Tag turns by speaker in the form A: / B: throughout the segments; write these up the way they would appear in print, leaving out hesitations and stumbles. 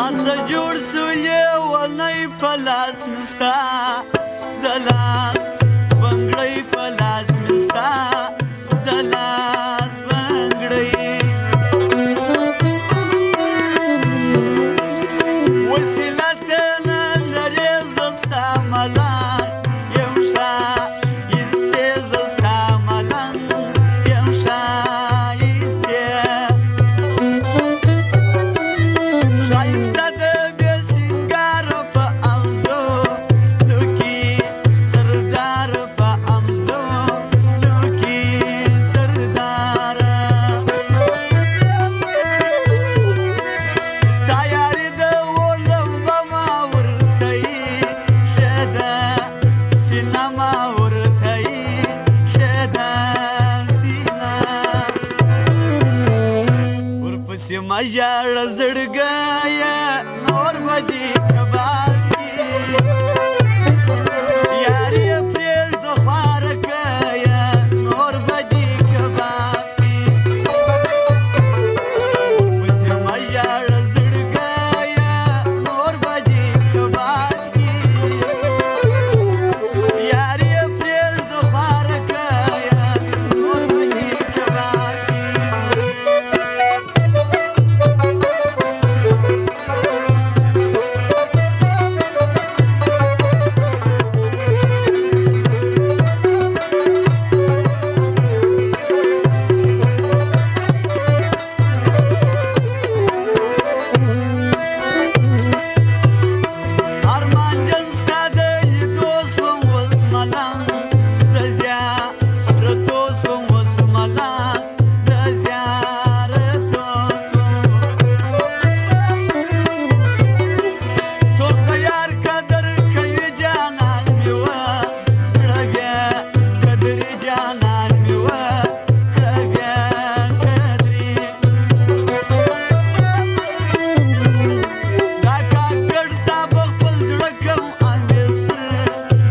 A: راسه جوړ سو لیونی په لاس مې ستا د لاس بنګړۍ په لاس مې ستا د لاس بنګړۍ وسیله ته نه لرې زه ستا ملنګ یم ښایستې زه ستا ملنګ یم ښایستې ښایسته د بې سینګاره په امزو لوکي سردار په امزو لوکي سرداره ستا یاري د اور لمبه ما ورته یي ښه ده سینه ما ورته یي ښه ده سینه ورپسې مه ژاړه زړګیه نور به دې کباب کي یاري یې پرېږده خوارکیه نور به دې کباب کي ورپسې مه ژاړه زړګیه نور به دې کباب کي یاري یې پرېږده خوارکیه نور به دې کباب کي ارمانجن ستا د لیدو سوم اوس ملنګ د زیارتو سوم اوس ملنګ د زیارتو سوم څوک د یار قدر کوي جانان مې وکړه بیا قدرې جانان مې وکړه بیا قدرې دا کاکړ صاحب خپل زړه کوم امبستر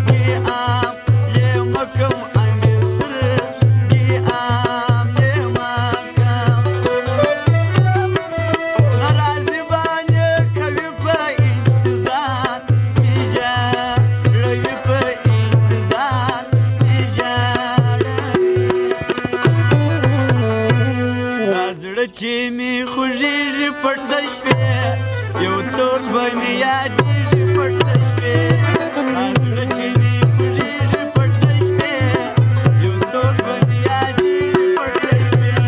A: کې عام یې مکم امبستر کې عام یې مکم ناراضي باندې کوي په انتظار مې ژاړوي په انتظار مې ژاړوي دا زړه چې مې خوږېږي پټ د شپې یو څوک به مې یادېږي پټ د شپې دا زړه چې مې خوږېږي پټ د شپې یو څوک به مې یادېږي پټ د شپې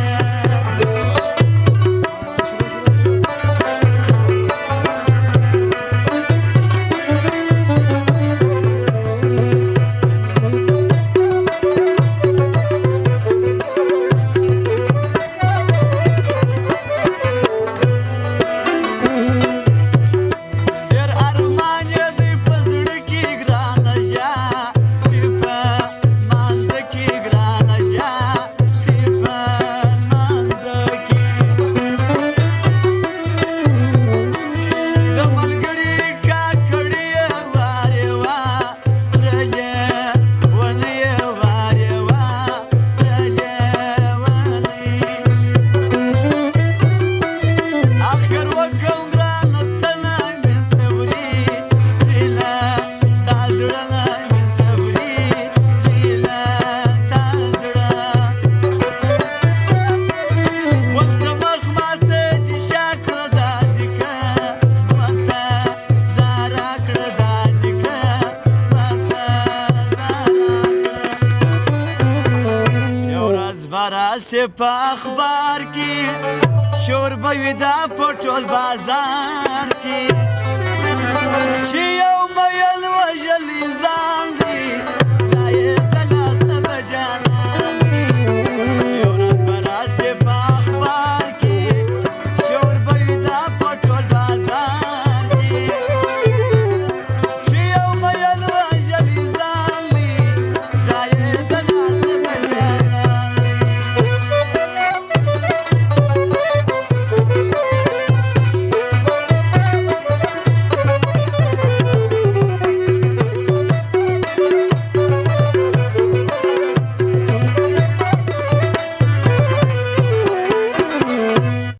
A: ډېر ارمان یې دی په زړه کې ګرانه ژاړي په لمانځه کې ګرانه ژاړي په لمانځه کې د ملګري کاکړي یې وارې وارلې ولې یې وارې وارلې ولې آخر وکم ګرانه څه نه مې صبري ژیله تا زړه نه مې صبري ژیله تا زړه ولته مخ ماته دې شا کړه دا دې که مسه زاره کړه دا دې که مسه زاره کړه یو ورځ به راسې په اخبار کې شور به وي دا په ټول بازار کې چې یو میل وژلی ځان